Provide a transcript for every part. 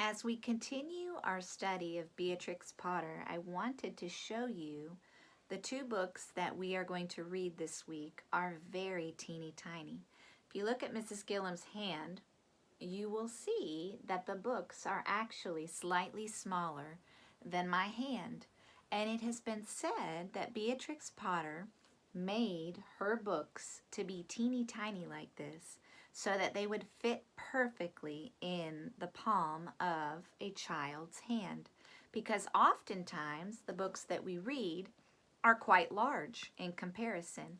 As we continue our study of Beatrix Potter, I wanted to show you the two books that we are going to read this week are very teeny tiny. If you look at Mrs. Gillum's hand, you will see that the books are actually slightly smaller than my hand. And it has been said that Beatrix Potter made her books to be teeny tiny like this so that they would fit perfectly in the palm of a child's hand. Because oftentimes the books that we read are quite large in comparison.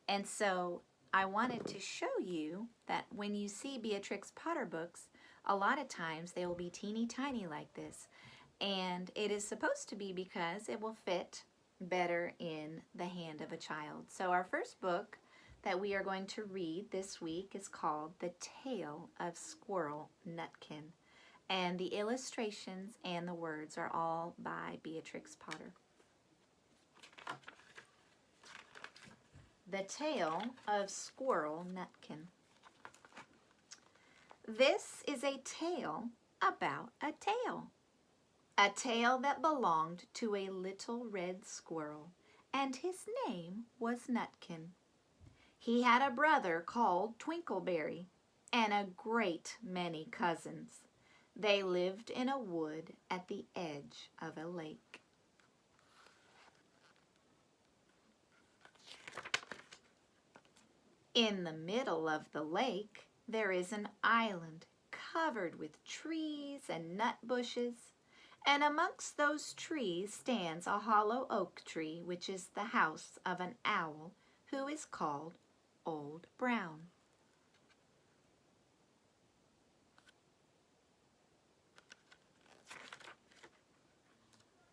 And so I wanted to show you that when you see Beatrix Potter books, a lot of times they will be teeny tiny like this. And it is supposed to be because it will fit better in the hand of a child. So our first book that we are going to read this week is called The Tale of Squirrel, Nutkin. And the illustrations and the words are all by Beatrix Potter. The Tale of Squirrel, Nutkin. This is a tale about a tale. A tale that belonged to a little red squirrel, and his name was Nutkin. He had a brother called Twinkleberry, and a great many cousins. They lived in a wood at the edge of a lake. In the middle of the lake, there is an island covered with trees and nut bushes. And amongst those trees stands a hollow oak tree, which is the house of an owl who is called Old Brown.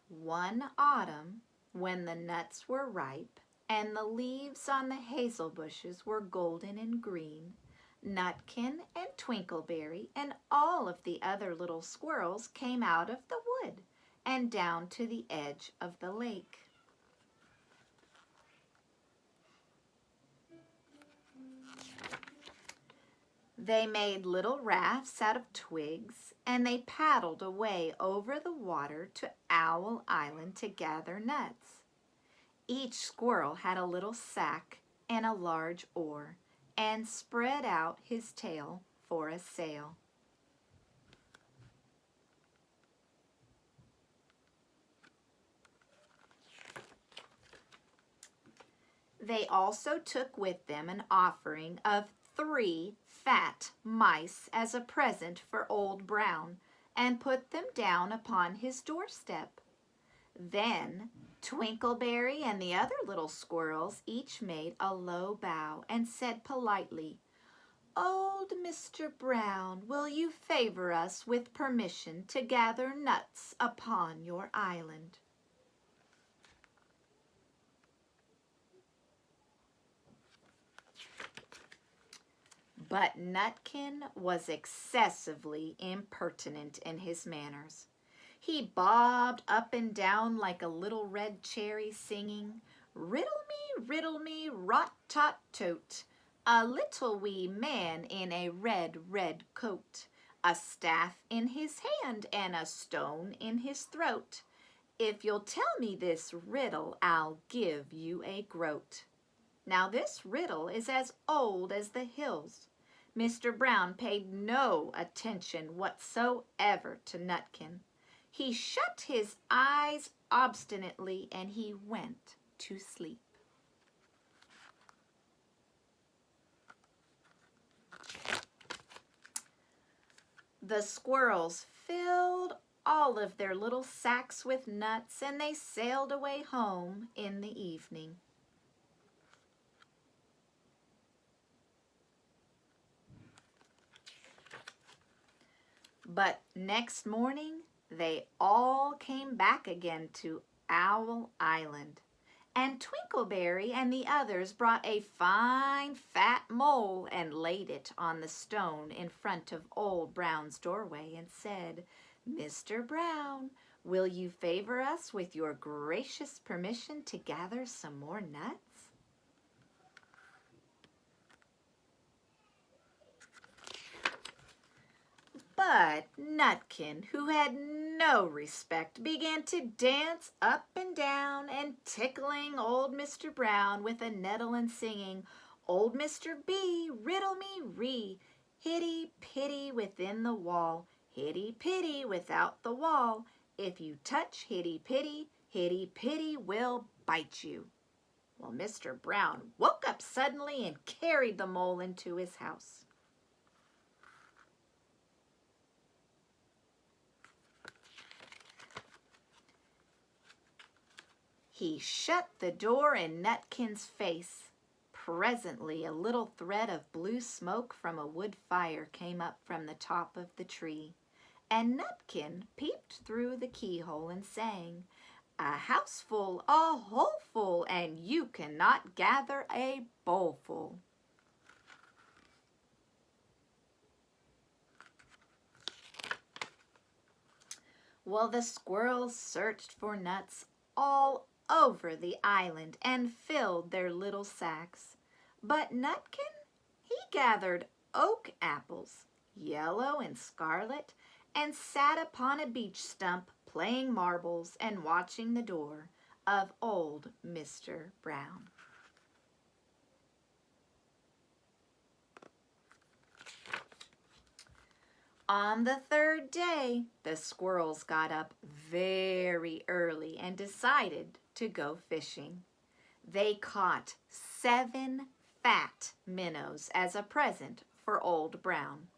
One autumn, when the nuts were ripe and the leaves on the hazel bushes were golden and green, Nutkin and Twinkleberry and all of the other little squirrels came out of the wood and down to the edge of the lake. They made little rafts out of twigs, and they paddled away over the water to Owl Island to gather nuts. Each squirrel had a little sack and a large oar, and spread out his tail for a sail. They also took with them an offering of 3 fat mice as a present for Old Brown, and put them down upon his doorstep. Then Twinkleberry and the other little squirrels each made a low bow and said politely, "Old Mr. Brown, will you favor us with permission to gather nuts upon your island?" But Nutkin was excessively impertinent in his manners. He bobbed up and down like a little red cherry, singing, riddle me, rot-tot-tote, a little wee man in a red, red coat, a staff in his hand and a stone in his throat. If you'll tell me this riddle, I'll give you a groat. Now this riddle is as old as the hills. Mr. Brown paid no attention whatsoever to Nutkin. He shut his eyes obstinately and he went to sleep. The squirrels filled all of their little sacks with nuts and they sailed away home in the evening. But next morning, they all came back again to Owl Island. And Twinkleberry and the others brought a fine fat mole and laid it on the stone in front of Old Brown's doorway and said, "Mr. Brown, will you favor us with your gracious permission to gather some more nuts?" But Nutkin, who had no respect, began to dance up and down and tickling old Mr. Brown with a nettle and singing, "Old Mr. B, riddle me ree, hitty-pitty within the wall, hitty-pitty without the wall. If you touch hitty-pitty, hitty-pitty will bite you." Well, Mr. Brown woke up suddenly and carried the mole into his house. He shut the door in Nutkin's face. Presently, a little thread of blue smoke from a wood fire came up from the top of the tree, and Nutkin peeped through the keyhole and sang, "A houseful, a holeful, and you cannot gather a bowlful." Well, the squirrels searched for nuts all over the island and filled their little sacks. But Nutkin, he gathered oak apples, yellow and scarlet, and sat upon a beech stump playing marbles and watching the door of old Mr. Brown. On the third day, the squirrels got up very early and decided to go fishing. They caught 7 fat minnows as a present for Old Brown.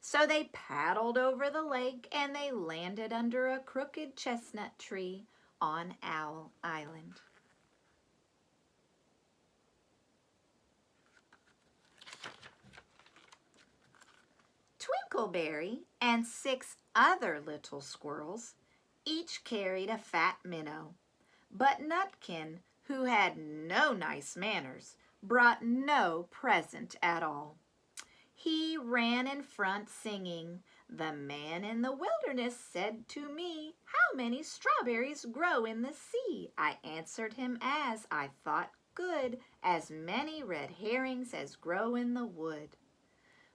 So they paddled over the lake and they landed under a crooked chestnut tree on Owl Island. Twinkleberry and 6 other little squirrels each carried a fat minnow, but Nutkin, who had no nice manners, brought no present at all. He ran in front singing, "The man in the wilderness said to me, 'How many strawberries grow in the sea?' I answered him as I thought good, 'As many red herrings as grow in the wood.'"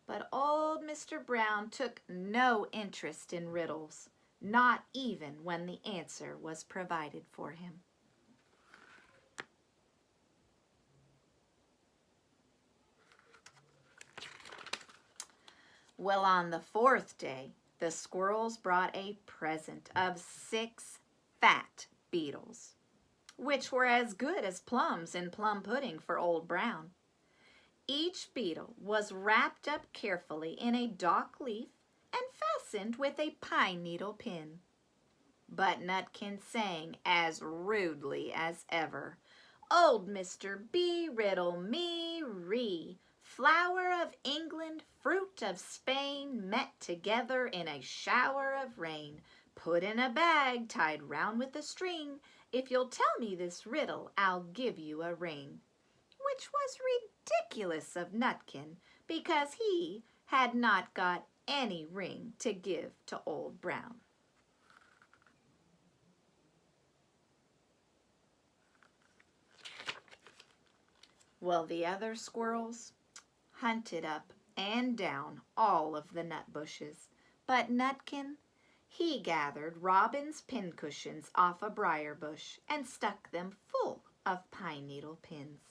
But old Mr. Brown took no interest in riddles, not even when the answer was provided for him. Well, on the 4th day, the squirrels brought a present of 6 fat beetles, which were as good as plums in plum pudding for Old Brown. Each beetle was wrapped up carefully in a dock leaf and fastened with a pine needle pin. But Nutkin sang as rudely as ever, "Old Mr. B, riddle me ree, flower of England, fruit of Spain, met together in a shower of rain, put in a bag tied round with a string. If you'll tell me this riddle, I'll give you a ring." Which was ridiculous of Nutkin, because he had not got any ring to give to Old Brown. Well, the other squirrels hunted up and down all of the nut bushes, but Nutkin, he gathered robin's pincushions off a briar bush and stuck them full of pine needle pins.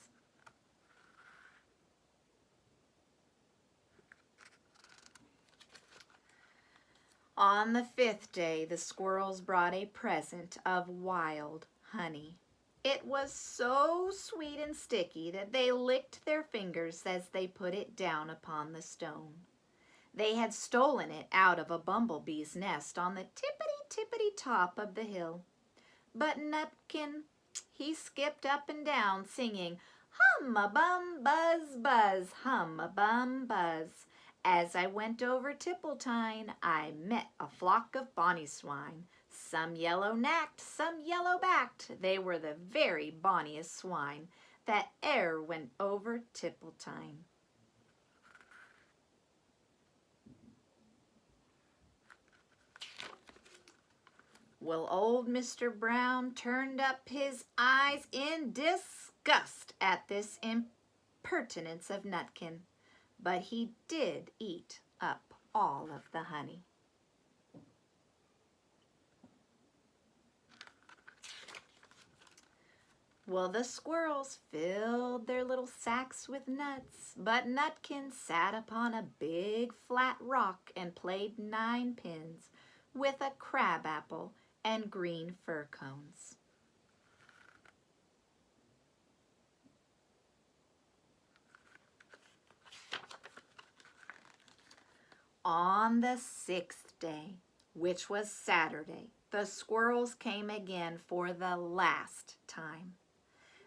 On the 5th day, the squirrels brought a present of wild honey. It was so sweet and sticky that they licked their fingers as they put it down upon the stone. They had stolen it out of a bumblebee's nest on the tippity-tippity top of the hill. But Nutkin, he skipped up and down singing, "Hum-a-bum, buzz, buzz, hum-a-bum, buzz. As I went over Tippletine, I met a flock of bonny swine. Some yellow-nacked, some yellow-backed. They were the very bonniest swine that e'er went over Tippletine." Well, old Mr. Brown turned up his eyes in disgust at this impertinence of Nutkin, but he did eat up all of the honey. Well, the squirrels filled their little sacks with nuts, but Nutkin sat upon a big flat rock and played ninepins with a crab apple and green fir cones. On the 6th day, which was Saturday, the squirrels came again for the last time.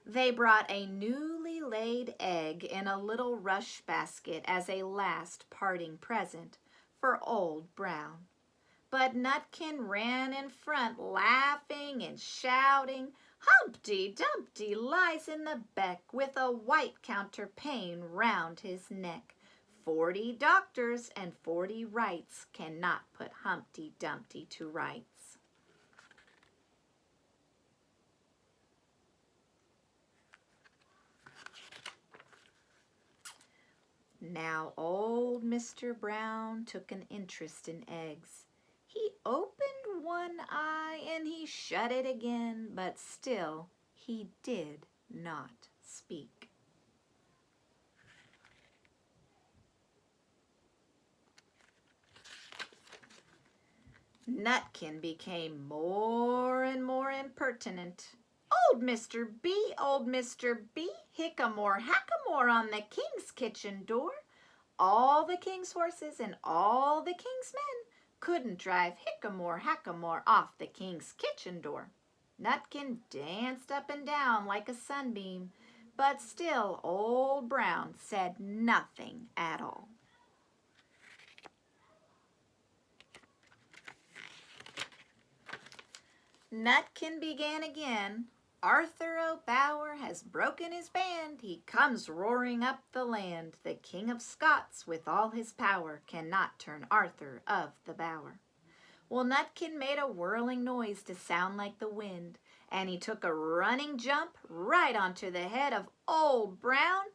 They brought a newly laid egg in a little rush basket as a last parting present for Old Brown. But Nutkin ran in front, laughing and shouting, "Humpty Dumpty lies in the beck with a white counterpane round his neck. 40 doctors and 40 wrights cannot put Humpty Dumpty to rights." Now old Mr. Brown took an interest in eggs. He opened one eye and he shut it again, but still he did not speak. Nutkin became more and more impertinent. "Old Mr. B, old Mr. B, hickamore, hackamore on the king's kitchen door. All the king's horses and all the king's men couldn't drive hickamore, hackamore off the king's kitchen door." Nutkin danced up and down like a sunbeam, but still Old Brown said nothing at all. Nutkin began again. "Arthur O'Bower has broken his band. He comes roaring up the land. The King of Scots with all his power cannot turn Arthur of the Bower." Well, Nutkin made a whirling noise to sound like the wind, and he took a running jump right onto the head of Old Brown,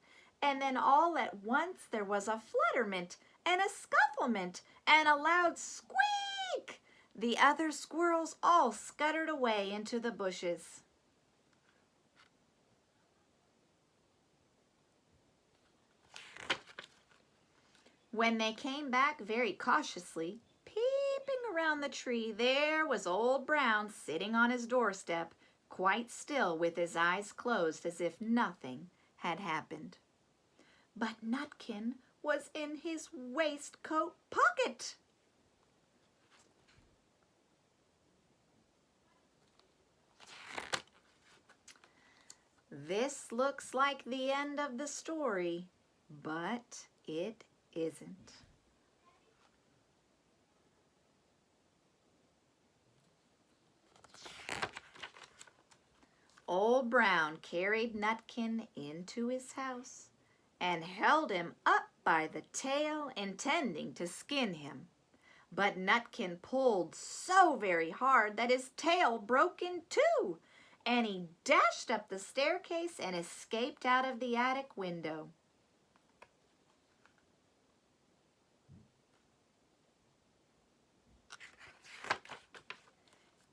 and then all at once there was a flutterment and a scufflement and a loud squeak. The other squirrels all scuttered away into the bushes. When they came back very cautiously, peeping around the tree, there was Old Brown sitting on his doorstep, quite still with his eyes closed as if nothing had happened. But Nutkin was in his waistcoat pocket. This looks like the end of the story, but it isn't. Old Brown carried Nutkin into his house and held him up by the tail, intending to skin him. But Nutkin pulled so very hard that his tail broke in two, and he dashed up the staircase and escaped out of the attic window.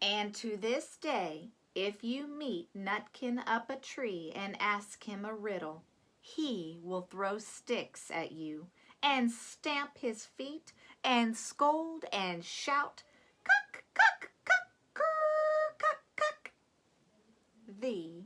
And to this day, if you meet Nutkin up a tree and ask him a riddle, he will throw sticks at you and stamp his feet and scold and shout, "Cuck, cuck, cuck, cuck, cuck." The